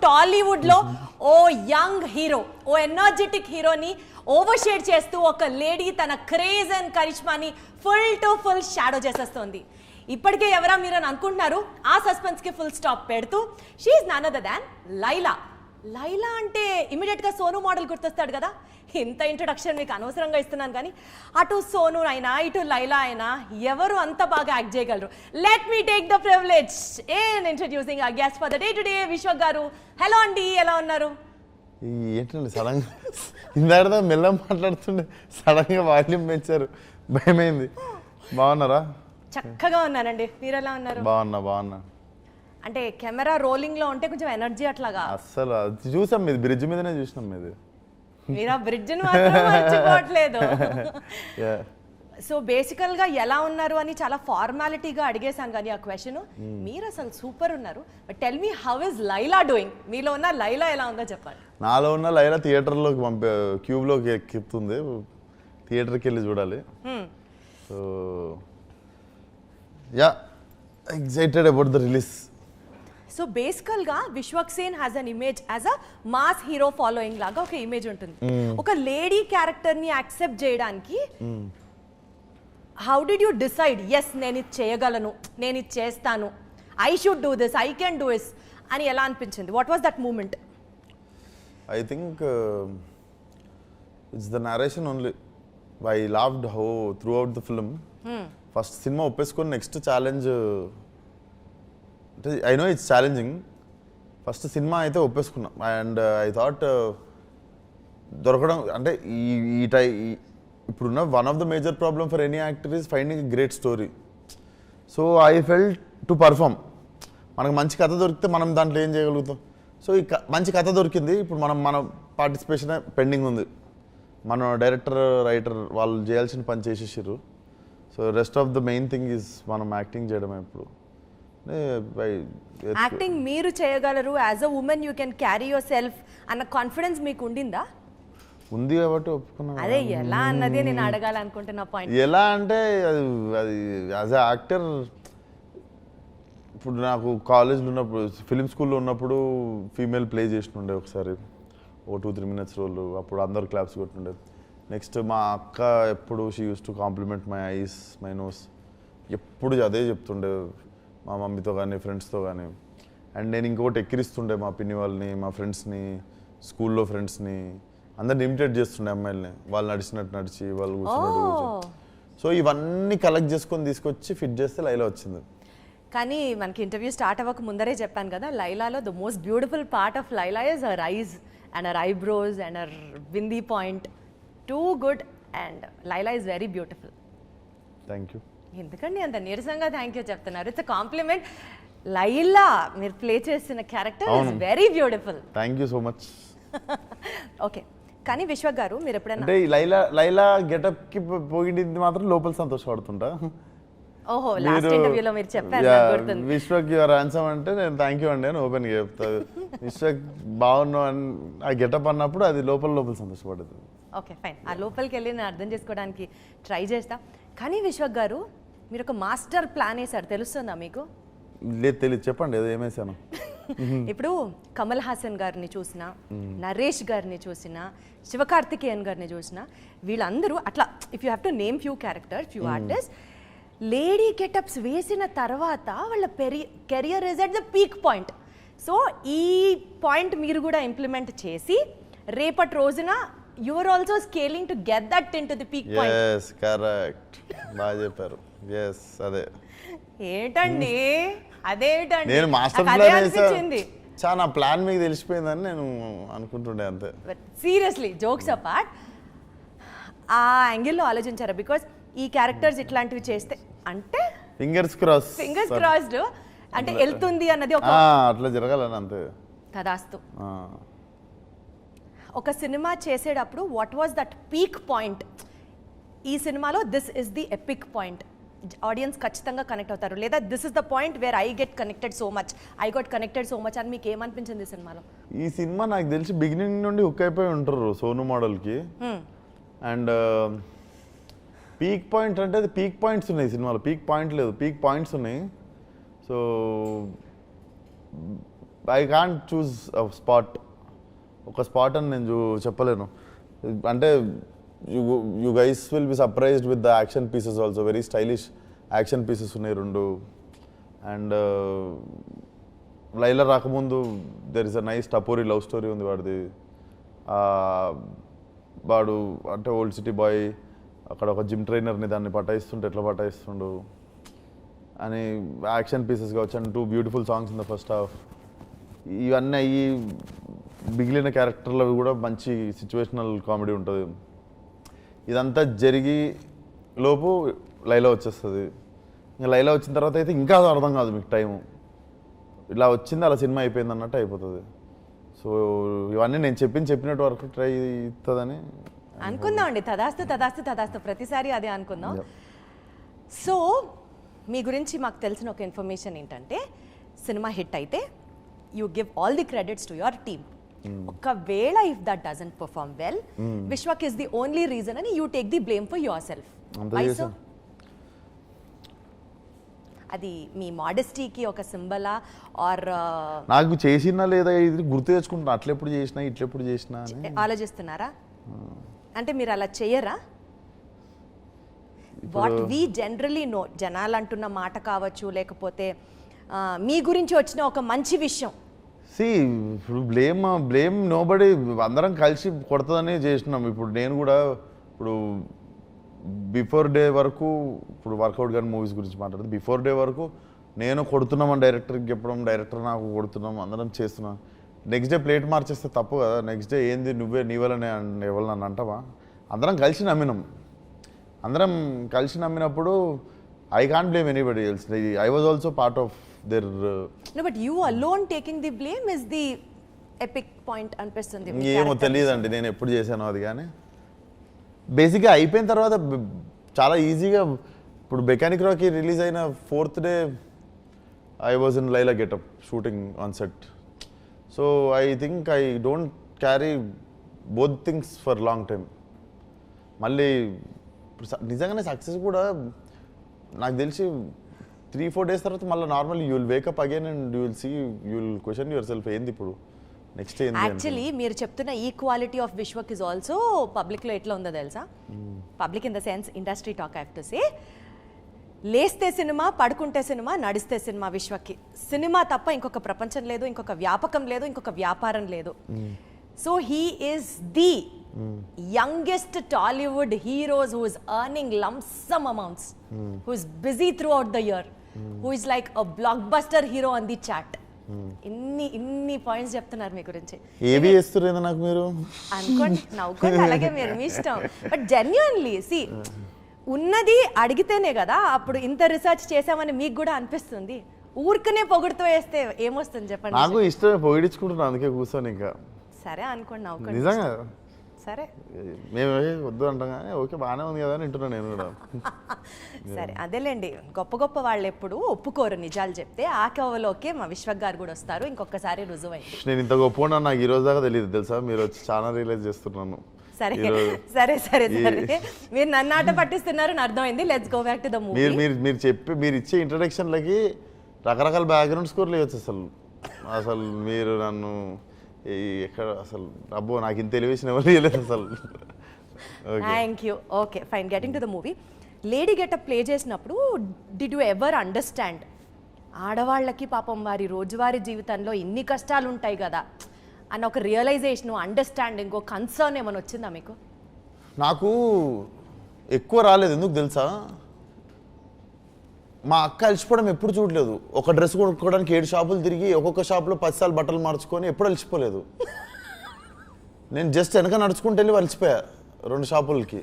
టాలీవుడ్ లో ఓ young hero, ఓ ఎనర్జెటిక్ హీరోని ఓవర్ షేడ్ చేస్తూ ఒక లేడీ తన క్రేజ్ అండ్ కరిష్మాని ఫుల్ టు ఫుల్ షాడో చేసేస్తోంది. ఇప్పటికే ఎవరా మీరు అని అనుకుంటున్నారు. ఆ సస్పెన్స్ కి ఫుల్ స్టాప్ పెడుతూ she none other than Laila. Laila అంటే ఇమీడియట్ గా సోను మోడల్ గుర్తొస్తాడు కదా. ఇంత ఇంట్రొడక్షన్ మీకు అనవసరంగా ఇస్తున్నాను కానీ అటు సోను అయినా ఇటు లైలా అయినా ఎవరు అంత బాగా యాక్ట్ చేయగలరు. Let me take the privilege in introducing our guest for the day today, Vishwak గారు. హలో అండి, ఎలా ఉన్నారు? ఏంటండి సడన్ గా ఇందాక మెల్ల మాట్లాడుతుండే సడన్ గా వాల్యూమ్ పెంచారు, భయమైంది. బాగున్నారా? చక్కగా ఉన్నానండి, మీరు ఎలా ఉన్నారు? బాగున్నా. అంటే కెమెరా రోలింగ్ లో ఉంటే కొంచెం ఎనర్జీ అట్లాగా. అస్సలు అది చూసాం, మీది బ్రిడ్జ్ మీదనే చూసినాం. మీది మీరు ఆ బ్రిడ్జ్ మర్చిపోవట్లేదు. సో బేసికల్ గా ఎలా ఉన్నారు అని చాలా ఫార్మాలిటీగా అడిగేశాను కానీ ఆ క్వశ్చన్, మీరు అసలు సూపర్ ఉన్నారు. But tell me, how is Laila doing? మీలో ఉన్న లైలా ఎలా ఉందో చెప్పండి. నాలో ఉన్న లైలా థియేటర్లోకి క్యూబ్లోకి ఎక్కుతుంది, థియేటర్కి వెళ్ళి చూడాలి. So yeah, excited about the release. So basically Vishwak Sen has an image as a mass hero following లాగా ఒక ఇమేజ్ ఉంటుంది. ఒక లేడీ క్యారెక్టర్ ని యాక్సెప్ట్ చేయడానికి how did you decide, yes నేను ఇది చేయగలను, నేను ఇది చేస్తాను, I should do this, I can do this అని ఎలా అనిపించింది? What was that moment? I think it's the narration only. I loved how throughout the film. First సినిమా ఒప్పేసుకొని నెక్స్ట్ ఛాలెంజ్ అంటే I know it's challenging. First సినిమా అయితే ఒప్పేసుకున్నా and I thought దొరకడం అంటే ఇప్పుడున్న one of the major problem for any actor is finding a great story. So I felt to perform. మనకు మంచి కథ దొరికితే మనం దాంట్లో ఏం చేయగలుగుతాం. సో ఈ మంచి కథ దొరికింది, ఇప్పుడు మన పార్టిసిపేషన్ పెండింగ్ ఉంది. మన డైరెక్టర్ రైటర్ వాళ్ళు చేయాల్సిన పని చేసేసారు. So rest of the main thing is మనం యాక్టింగ్ చేయడమే. ఇప్పుడు యాక్టింగ్ మీరు చేయగలరు, as a women you can carry your self అన్న కాన్ఫిడెన్స్ మీకు ఉండిందా? ఉంది కాబట్టి ఒప్పుకున్నాను. అదే ఎలా అన్నదే నేను అడగాలనుకుంటున్నా పాయింట్. ఎలా అంటే అది యాజ్ అ యాక్టర్ ఇప్పుడు నాకు కాలేజ్లో ఉన్నప్పుడు, ఫిలిం స్కూల్లో ఉన్నప్పుడు ఫీమేల్ ప్లే చేసినుండే ఒకసారి, ఓ 2-3 minutes రోల్. అప్పుడు అందరు క్లాప్స్ కొట్టుండే. నెక్స్ట్ మా అక్క ఎప్పుడు she use to compliment my eyes, my nose, ఎప్పుడు అదే చెప్తుండే మా మమ్మీతో కానీ ఫ్రెండ్స్తో కానీ. అండ్ నేను ఇంకొకటి ఎక్కిరిస్తుండే మా పిన్ని వాళ్ళని, మా ఫ్రెండ్స్ని, స్కూల్లో ఫ్రెండ్స్ని, అందరిని ఇమిటేట్ చేస్తుండే అమ్మాయిల్ని. వాళ్ళు నడిచినట్టు నడిచి, వాళ్ళు కూర్చున్నట్టు కూర్చొని. సో ఇవన్నీ కలెక్ట్ చేసుకొని తీసుకొచ్చి ఫిట్ చేస్తే లైలా వచ్చింది. కానీ మనకి ఇంటర్వ్యూ స్టార్ట్ అవ్వక ముందరే చెప్పాను కదా, లైలాలో the most beautiful part of Laila is her eyes and her eyebrows and her bindi point. Too good and Laila is very beautiful. Thank you. ఎందుకండి అంత నీరసంగా థ్యాంక్ యూ చెప్తున్నారు? It's a compliment. లైలా మీరు ప్లే చేసిన character is very beautiful. Thank you so much. Okay, కానీ విశ్వక్ గారు మీరు ఎప్పుడైనా అంటే లైలా గెటప్ కి పోయింది మాత్రం లోపల సంతోషపడుతుంటా. ఓహో, లాస్ట్ ఇంటర్వ్యూలో మీరు చెప్పారు, విశ్వక్ యువర్ హ్యాండ్సమ్ అంటే నేను థ్యాంక్ యూ అండి అని ఓపెన్ గా చెప్తాను. విశ్వక్ బాగున్నావు అని ఆ గెటప్ అన్నప్పుడు అది లోపల సంతోషపడుతుంది. ఓకే ఫైన్, ఆ లోపలికి వెళ్ళి నేను అర్థం చేసుకోవడానికి ట్రై చేస్తా. కానీ విశ్వక్ గారు మీరు ఒక మాస్టర్ ప్లాన్ వేశారు, తెలుస్తుందా మీకు? లేదు, తెలియదు, చెప్పండి ఏదో ఏమేసాను. ఇప్పుడు కమల్ హాసన్ గారిని చూసిన, నరేష్ గారిని చూసిన, శివకార్తికేయన్ గారిని చూసిన, వీళ్ళందరూ అట్లా if you have to name few characters, few artist, lady getups వేసిన తర్వాత వాళ్ళ career is at the peak point. So ఈ పాయింట్ మీరు కూడా ఇంప్లిమెంట్ చేసి రేపటి రోజున you are also scaling to get that into the peak point. Yes, correct. బాగా చెప్పారు. yes, అదే. ఏంటండి అదేంటండి? నేను మాస్టర్ ప్లాన్ చేశాను. చాలా ప్లాన్ మీకు తెలిసిపోయిందని నేను అనుకుంటుండే అంతే. సీరియస్లీ జోక్స్ అపార్ట్, ఆ యాంగిల్లో ఆలోచించారా? బికాస్ ఈ క్యారెక్టర్స్ ఇట్లాంటివి చేస్తే అంటే ఫింగర్స్ క్రాస్డ్ అంటే వెళ్తుంది అన్నది ఒక అట్లా జరగాలని అంతే. తదాస్తు. ఒక సినిమా చేసేటప్పుడు what was that peak point? ఈ సినిమాలో this is the epic point, audience ఖచ్చితంగా కనెక్ట్ అవుతారు, లేదా this is the point where I get connected so much అని మీకు ఏమనిపించింది ఈ సినిమాలో? ఈ సినిమా నాకు తెలిసి బిగినింగ్ నుండి హుక్ అయిపోయి ఉంటారు సోను మోడల్కి. అండ్ పీక్ పాయింట్ అంటే అది పీక్ పాయింట్స్ ఉన్నాయి సినిమాలో, పీక్ పాయింట్ లేదు, పీక్ పాయింట్స్ ఉన్నాయి. So I can't choose spot, ఒక స్పాట్ అని నేను చెప్పలేను. అంటే you guys will be surprised with the action pieces also, very stylish action pieces ఉన్నాయి 2. అండ్ లైలా రాకముందు there is a nice tapori love story ఉంది వాడిది. వాడు అంటే ఓల్డ్ సిటీ బాయ్, అక్కడ ఒక జిమ్ ట్రైనర్ని దాన్ని పటాయిస్తుంటే ఎట్లా పటాయిస్తుండు అని యాక్షన్ పీసెస్ కావచ్చు. And 2 beautiful songs in the first half. ఇవన్నీ అయ్యి మిగిలిన క్యారెక్టర్లు కూడా మంచి సిచ్యువేషనల్ కామెడీ ఉంటుంది. ఇదంతా జరిగి లోపు లైలా వచ్చేస్తుంది. ఇంకా లైలా వచ్చిన తర్వాత అయితే ఇంకా అర్థం కాదు మీకు టైము, ఇలా వచ్చింది అలా సినిమా అయిపోయింది అన్నట్టు అయిపోతుంది. సో ఇవన్నీ నేను చెప్పినట్టు వరకు ట్రై అవుతుందని అనుకుందాం అండి. తదాస్తు తదాస్తు తదాస్తు, ప్రతిసారి అదే అనుకుందాం. సో మీ గురించి మాకు తెలిసిన ఒక ఇన్ఫర్మేషన్ ఏంటంటే, సినిమా హిట్ అయితే you give all the credits to your team. ఒకవేళ if that doesn't perform well, Vishwak is the only reason అని you take the blame for yourself. అది మీ మోడెస్టీకి ఒక సింబలా ఆర్ నాకు చేసినా లేదా ఇది గుర్తు తెచ్చుకుంటున్నా, అట్లెప్పుడు చేసినా ఇట్లెప్పుడు చేసినా ఆలోచిస్తున్నారా? అంటే మీరు అలా చేయరా? వాట్ వీ జనరలీ నో, జనాలు అంటున్న మాట కావచ్చు, లేకపోతే మీ గురించి వచ్చిన ఒక మంచి విషయం. ఇప్పుడు బ్లేమ్ నోబడి, అందరం కలిసి కొడుతుందని చేసినాం. ఇప్పుడు నేను కూడా ఇప్పుడు బిఫోర్ డే వరకు, ఇప్పుడు వర్కౌట్ కానీ మూవీస్ గురించి మాట్లాడుతుంది, బిఫోర్ డే వరకు నేను కొడుతున్నామని డైరెక్టర్కి చెప్పడం, డైరెక్టర్ నాకు కొడుతున్నాం, అందరం చేస్తున్నాం. నెక్స్ట్ డే ప్లేట్ మార్చేస్తే తప్పు కదా. నెక్స్ట్ డే ఏంది నువ్వే నీ వల్లనే ఎవరు నన్ను అంటావా? అందరం కలిసి నమ్మినాం. అందరం కలిసి నమ్మినప్పుడు I can't blame anybody else. I was also part of there. No but you alone taking the blame is the epic point అనిపిస్తుంది. ఏమో తెలియదండి నేను ఎప్పుడు చేశానో అది, కానీ బేసిక్గా అయిపోయిన తర్వాత చాలా ఈజీగా, ఇప్పుడు మెకానిక్ రాకీ రిలీజ్ అయిన 4th day I was in Laila getup shooting on set. So I think I don't carry both things for long time. మళ్ళీ నిజంగానే సక్సెస్ కూడా నాకు తెలిసి 3-4 days తర్వాత మళ్ళీ normal you will wake up again and you will see, you will question yourself ఏంది ఇప్పుడు next ఏంది. యాక్చువల్లీ మీరు చెప్తున్న equality of Vishwak is also పబ్లిక్లో ఎట్లా ఉందో తెలుసా? Public in the sense industry talk I have to say, లేస్తే సినిమా, పడుకుంటే సినిమా, నడిస్తే సినిమా. విశ్వక్కి సినిమా తప్ప ఇంకొక ప్రపంచం లేదు, ఇంకొక వ్యాపకం లేదు, ఇంకొక వ్యాపారం లేదు. So he is the youngest Tollywood heroes who is earning lump sum amounts, who is busy throughout the year, who is like a blockbuster hero on the chart. ఇన్ని పాయింట్స్ చెప్తున్నారు మీ గురించి. ఏవి చేస్తున్నారు నాకు మీరు అనుకోండి, నవ్వుకోండి, అలాగే మీరు మీ ఇష్టం. బట్ జెన్యున్లీ సి, ఉన్నది అడిగితేనే కదా అప్పుడు ఇంత రీసెర్చ్ చేసామని మీకు కూడా అనిపిస్తుంది. ఊరికనే పొగుడుతూ వేస్తే ఏమొస్తుంది చెప్పండి? నాకు ఇష్టమే పొగిడించుకుంటున్నాను, అందుకే కూర్చొని. ఇంకా సరే అనుకోండి, నవ్వుకోండి. నిజంగా సరే, మేము వద్దు అంటాం కానీ ఓకే బాగానే ఉంది కదా అని వింటున్నాను నేను కూడా. సరే అదేలేండి, గొప్ప గొప్ప వాళ్ళు ఎప్పుడు ఒప్పుకోరు నిజాలు చెప్తే. ఆ కవలోకే మా విశ్వక్ గారు కూడా వస్తారు, ఇంకొకసారి రుజువైంది. నేను ఇంత గొప్ప నాకు ఈ రోజు దాకా తెలియదు తెలుసా, మీరు వచ్చి చాలా రియలైజ్ చేస్తున్నాను. సరే సరే సరే సరే, మీరు నన్ను ఆట పట్టిస్తున్నారని అర్థమైంది. Let's go back to the movie. మీరు ఇచ్చే ఇంట్రడక్షన్లకి రకరకాల బ్యాక్గ్రౌండ్ స్కోర్లు ఇవ్వచ్చు. అసలు మీరు నన్ను ఎక్కడ అసలు అబ్బో నాకు ఇంత ఎలివేషన్ ఎవరు ఇవ్వలేదు అసలు. Thank you. Okay fine, getting to the movie. Lady getup play చేసినప్పుడు డిడ్ యూ ఎవర్ అండర్స్టాండ్ ఆడవాళ్ళకి పాపం వారి రోజువారీ జీవితంలో ఇన్ని కష్టాలు ఉంటాయి కదా అన్న ఒక రియలైజేషన్, అండర్స్టాండింగ్, ఒక కన్సర్న్ ఏమైనా వచ్చిందా మీకు? నాకు ఎక్కువ రాలేదు. ఎందుకు తెలుసా, మా అక్క అలసిపోవడం ఎప్పుడు చూడలేదు. ఒక డ్రెస్ కొనుక్కోవడానికి 7 షాపులు తిరిగి ఒక్కొక్క షాప్లో 10 సార్లు బట్టలు మార్చుకొని ఎప్పుడు అలసిపోలేదు. నేను జస్ట్ వెనక నడుచుకుంటూ వెళ్ళి అలసిపోయా 2 షాపులకి.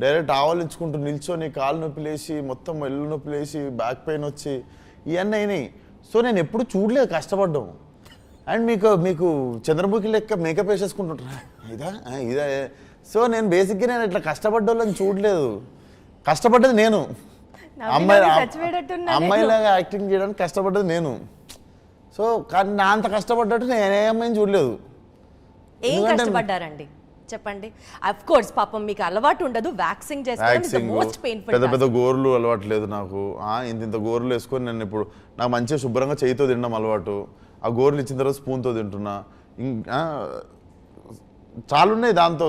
డైరెక్ట్ ఆవలించుకుంటూ నిల్చొని కాలు నొప్పి లేచి, మొత్తం ఎల్లు నొప్పి లేచి, బ్యాక్ పెయిన్ వచ్చి ఇవన్నీ అయినాయి. సో నేను ఎప్పుడు చూడలేదు కష్టపడ్డాం. అండ్ మీకు చంద్రముఖి లెక్క మేకప్ వేసేసుకుంటుంటా ఇదా. సో నేను బేసిక్గా నేను ఇట్లా కష్టపడ్డోళ్ళని చూడలేదు. కష్టపడ్డది నేను, అమ్మాయిలాగా యాక్టింగ్ చేయడానికి కష్టపడ్డది నేను. సో కానీ నా అంత కష్టపడ్డట్టు నేను ఏ అమ్మాయిని చూడలేదు. ఏం కష్టపడ్డారండి చెప్పండి? అఫ్ కోర్స్ పాపం మీకు అలవాటు ఉండదు వ్యాక్సింగ్ చేసుకోవడం, మోస్ట్ పెయిన్ఫుల్. పెద్ద పెద్ద గోర్లు అలవాటు లేదు నాకు. ఇంత గోర్లు వేసుకొని నేను ఇప్పుడు నాకు మంచిగా శుభ్రంగా చేయితో తినడం అలవాటు. ఆ గోర్లు ఇచ్చిన తర్వాత స్పూన్తో తింటున్నా. చాలా ఉన్నాయి దాంతో.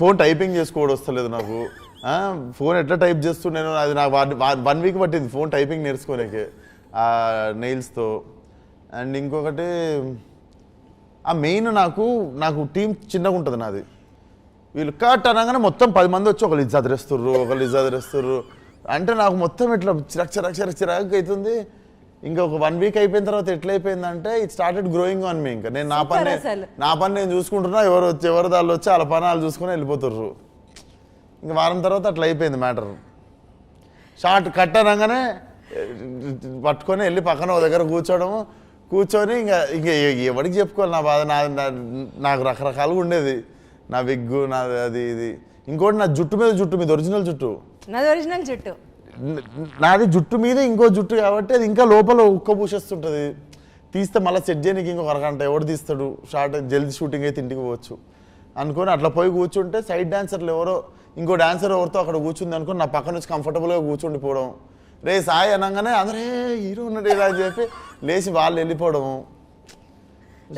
ఫోన్ టైపింగ్ చేసుకోవడం వస్తలేదు నాకు. ఫోన్ ఎట్లా టైప్ చేస్తున్నాను అది నాకు 1 వీక్ పట్టింది ఫోన్ టైపింగ్ నేర్చుకోలేకే ఆ నెయిల్స్తో. అండ్ ఇంకొకటి ఆ మెయిన్ నాకు టీం చిన్నగా ఉంటుంది నాది. వీళ్ళు కట్ అనగానే మొత్తం 10 మంది వచ్చి ఒకళ్ళు ఇజ్జాదరేస్తుర్రు అంటే నాకు మొత్తం ఇట్లా చిరాకు అవుతుంది. ఇంకా ఒక 1 వీక్ అయిపోయిన తర్వాత ఎట్లా అయిపోయిందంటే it started growing on me. ఇంకా నేను నా పని నేను చూసుకుంటున్నా, ఎవరు దాళ్ళు వచ్చి వాళ్ళ పని వాళ్ళు చూసుకుని వెళ్ళిపోతుర్రు. ఇంకా వారం తర్వాత అట్లా అయిపోయింది మ్యాటర్. షార్ట్ కట్ అనగానే పట్టుకొని వెళ్ళి పక్కన ఒక దగ్గర కూర్చొని ఇంకా ఎవరికి చెప్పుకోవాలి నా బాధ. నాకు రకరకాలుగా ఉండేది. నా విగ్గు నాది అది ఇది. ఇంకోటి నా జుట్టు మీద ఒరిజినల్ జుట్టు. నాది జుట్టు మీద ఇంకో జుట్టు కాబట్టి అది ఇంకా లోపల ఉక్క పూసేస్తుంటుంది. తీస్తే మళ్ళీ సెట్ చేయడానికి ఇంకొక అరగంట ఎవడు తీస్తాడు. షార్ట్ జల్దీ షూటింగ్ అయితే ఇంటికి పోవచ్చు అనుకొని అట్లా పోయి కూర్చుంటే సైడ్ డాన్సర్లు ఎవరో ఇంకో డాన్సర్ ఎవరితో అక్కడ కూర్చుంది అనుకుని నా పక్క నుంచి కంఫర్టబుల్గా కూర్చుండిపోవడం. రే సాయి అనగానే అందరే హీరో ఉన్నాడు ఇలా అని చెప్పి లేచి వాళ్ళు వెళ్ళిపోవడము.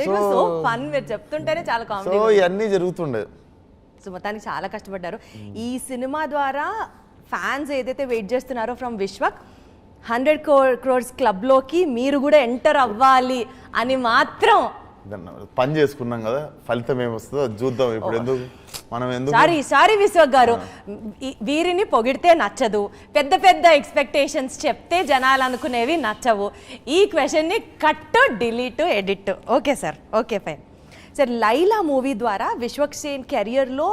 సో ఇవన్నీ జరుగుతుండే. సో మొత్తానికి చాలా కష్టపడ్డారు. ఈ సినిమా ద్వారా ఫ్యాన్స్ ఏదైతే వెయిట్ చేస్తున్నారో ఫ్రమ్ విశ్వక్ 100 crores క్లబ్లోకి మీరు కూడా ఎంటర్ అవ్వాలి అని మాత్రం పని చేసుకున్నాం కదా, ఫలితం ఏమొస్తుందో చూద్దాం. ఇప్పుడు ఎందుకు సారీ విశ్వక్ గారు, వీరిని పొగిడితే నచ్చదు, పెద్ద ఎక్స్పెక్టేషన్స్ చెప్తే జనాలు అనుకునేవి నచ్చవు. ఈ క్వశ్చన్ని cut, delete, edit. Okay sir, okay fine sir. Laila movie ద్వారా విశ్వక్ సేన్ కెరియర్లో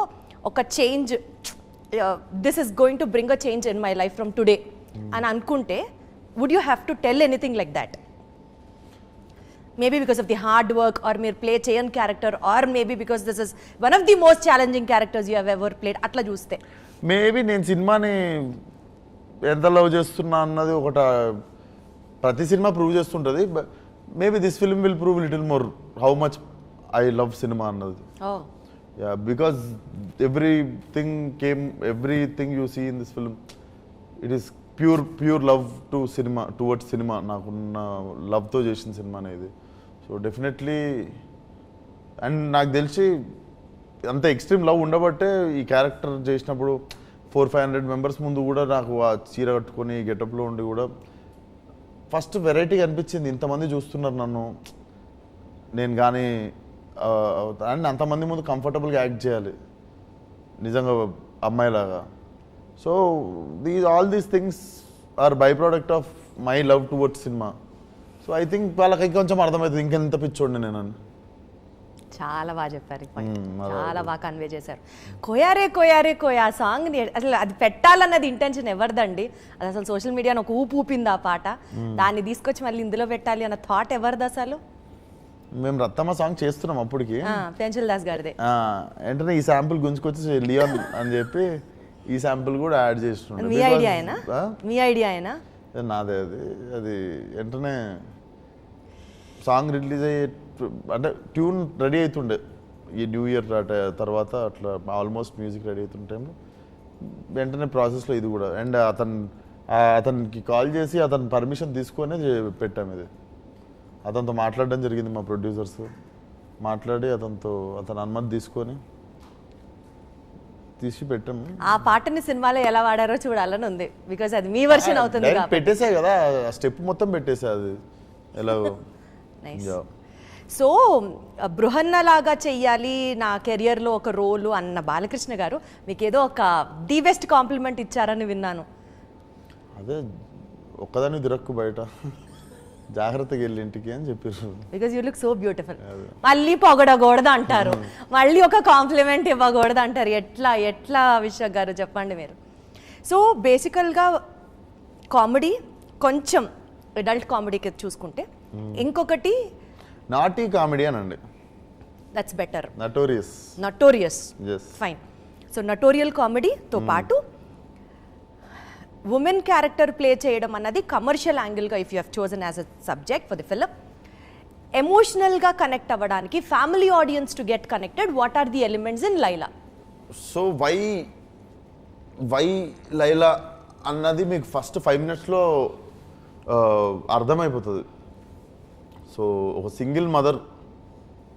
ఒక change, this is going to bring a change in my life from today అని అనుకుంటే would you have to tell anything like that? Maybe because of the hard work, or mere play chain character, or maybe because this is one of the most challenging characters you have ever played. Atla చూస్తే maybe నేను సినిమాని ఎంత love చేస్తున్నా అన్నది ఒకట ప్రతి cinema prove చేస్తుంటుంది. Maybe this film will prove little more how much I love cinema అన్నది. Yeah, because everything you see in this film, it is pure love to cinema, towards cinema. నాకున్న లవ్తో చేసిన cinema అనేది. So definitely, and నాకు తెలిసి అంత extreme love ఉండబట్టే ఈ character చేసినప్పుడు 400-500 మెంబర్స్ ముందు కూడా నాకు ఆ చీర కట్టుకొని గెటప్లో ఉండి కూడా ఫస్ట్ వెరైటీగా అనిపించింది. ఇంతమంది చూస్తున్నారు నన్ను, నేను కానీ అండ్ అంతమంది ముందు కంఫర్టబుల్గా యాక్ట్ చేయాలి నిజంగా అమ్మాయిలాగా. So all these things are by product of my love towards సినిమా. సో ఐ థింక్ వాళ్ళకి ఇంకొంచెం అర్థమవుతుంది ఇంకెంత పిచ్చోండి నేను. చాలా బాగా చెప్పారు, చాలా బాగా కన్వే చేశారు. కోయారే సాంగ్ అసలు అది పెట్టాలన్నది ఇంటెన్షన్ ఎవరిదండి? అది అసలు సోషల్ మీడియాలో ఒక ఊపింది ఆ పాట. దాన్ని తీసుకొచ్చి మళ్ళీ ఇందులో పెట్టాలి అన్న థాట్ ఎవరిది అసలు? మేము రత్తమ్మ సాంగ్ చేస్తున్నాం అప్పటికి, పెంచల్ దాస్ గారిదే. వెంటనే ఈ శాంపుల్ గుంజుకొచ్చి లియోన్ అని చెప్పి ఈ శాంపుల్ కూడా యాడ్ చేస్తుండే. మీ ఐడియా అయినా నాదే. అది వెంటనే సాంగ్ రిలీజ్ అయ్యే అంటే ట్యూన్ రెడీ అవుతుండే ఈ న్యూ ఇయర్ తర్వాత అట్లా ఆల్మోస్ట్ మ్యూజిక్ రెడీ అవుతున్న టైంలో వెంటనే ప్రాసెస్లో ఇది కూడా. అండ్ అతనికి కాల్ చేసి అతని పర్మిషన్ తీసుకొని పెట్టాము. ఇది అతనితో మాట్లాడడం జరిగింది, మా ప్రొడ్యూసర్స్ మాట్లాడి అతని అనుమతి తీసుకొని తీసి పెట్టాము. ఆ పాటని సినిమాలో ఎలా వాడారో చూడాలని ఉంది, బికాజ్ అది మీ వర్షన్ అవుతుంది. పెట్టేసా కదా, స్టెప్ మొత్తం పెట్టేసా అది ఎలాగో. సో బృహన్న లాగా చెయ్యాలి నా కెరియర్లో ఒక రోలు అన్న బాలకృష్ణ గారు మీకు ఏదో ఒక ది బెస్ట్ కాంప్లిమెంట్ ఇచ్చారని విన్నాను. అదే ఒక్కదాన్ని దిరక్కు బయట జాగ్రత్తగా వెళ్ళి ఇంటికి అని చెప్పారు. Because you look so beautiful. మళ్ళీ పొగడకూడదు అంటారు, మళ్ళీ ఒక కాంప్లిమెంట్ ఇవ్వకూడదు అంటారు. ఎట్లా విశ్వక్ గారు చెప్పండి మీరు. సో బేసికల్గా కామెడీ కొంచెం అడల్ట్ కామెడీకి చూసుకుంటే, ఇంకొకటి నాటీ కామెడీ అనండి. That's better. Notorious fine. So notorious కామెడీతో పాటు ఉమెన్ క్యారెక్టర్ ప్లే చేయడం అన్నది కమర్షియల్ యాంగిల్గా if you have chosen as a subject for the film, ఎమోషనల్గా కనెక్ట్ అవ్వడానికి family audience to get connected, what are the elements in Laila? So why Laila అన్నది మీకు first 5 minutesలో అర్థమైపోతుంది. సో ఒక సింగిల్ మదర్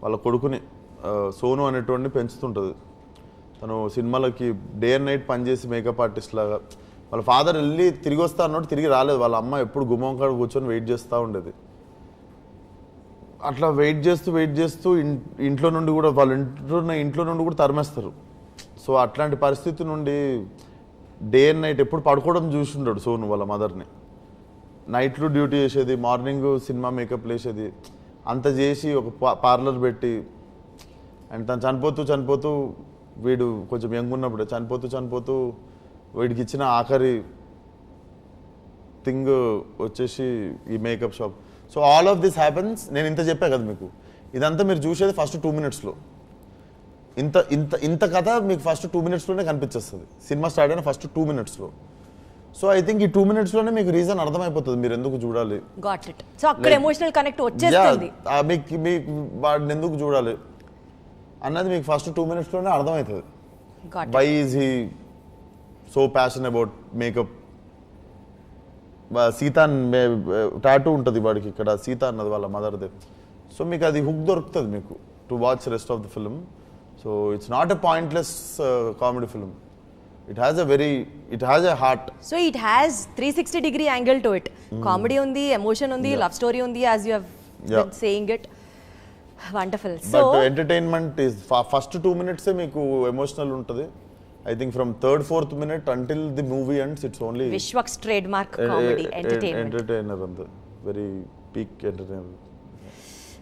వాళ్ళ కొడుకుని సోను అనేటువంటి పెంచుతుంటుంది. తను సినిమాలకి డే అండ్ నైట్ పనిచేసి మేకప్ ఆర్టిస్ట్ లాగా, వాళ్ళ ఫాదర్ వెళ్ళి తిరిగి వస్తా అన్నట్టు తిరిగి రాలేదు. వాళ్ళ అమ్మ ఎప్పుడు గుమ్మం కాడ కూర్చొని వెయిట్ చేస్తూ ఉండేది. అట్లా వెయిట్ చేస్తూ ఇంట్లో నుండి కూడా వాళ్ళ ఇంట్లో నుండి కూడా తరిమేస్తారు. సో అట్లాంటి పరిస్థితి నుండి డే అండ్ నైట్ ఎప్పుడు పడుకోవడం చూసిండాడు సోను వాళ్ళ మదర్ని. నైట్లో డ్యూటీ చేసేది, మార్నింగ్ సినిమా మేకప్ వేసేది, అంత చేసి ఒక పార్లర్ పెట్టి, అండ్ తను చనిపోతూ వీడు కొంచెం యంగ్ ఉన్నప్పుడే చనిపోతూ వీడికి ఇచ్చిన ఆఖరి థింగ్ వచ్చేసి ఈ makeup shop. So all of this happens. నేను ఇంత చెప్పా కదా మీకు, ఇదంతా మీరు చూసేది ఫస్ట్ 2 minutesలో. ఇంత కథ మీకు ఫస్ట్ 2 minutesలోనే కనిపించేస్తుంది. సినిమా స్టార్ట్ అయిన ఫస్ట్ 2 minutesలో. సో ఐ థింక్ ఈ 2 minutesలోనే మీకు రీజన్ అర్థమైపోతుంది మీరు ఎందుకు చూడాలి. Got it. సో అక్కడ ఎమోషనల్ కనెక్ట్ వచ్చేస్తుంది. మీకు వాడిని ఎందుకు చూడాలి అన్నది మీకు ఫస్ట్ 2 minutesలోనే అర్థమవుతుంది. Why is he so passion about makeup. Sita tattoo ఉంటుంది వాడికి ఇక్కడ, సీత అన్నది వాళ్ళ మదర్దే. సో మీకు అది హుక్ దొరుకుతుంది మీకు to watch rest of the film. So it's not a pointless comedy film. It has a heart. So it has 360-degree angle to it. Comedy undi, emotion undi, love story undi, as you have been saying it. Wonderful. So but entertainment is first 2 minutes meeku emotional untadi. I think from 3rd, 4th minute until the movie ends, it's only Vishwak's trademark comedy entertainment. Entertainer and very peak entertainer.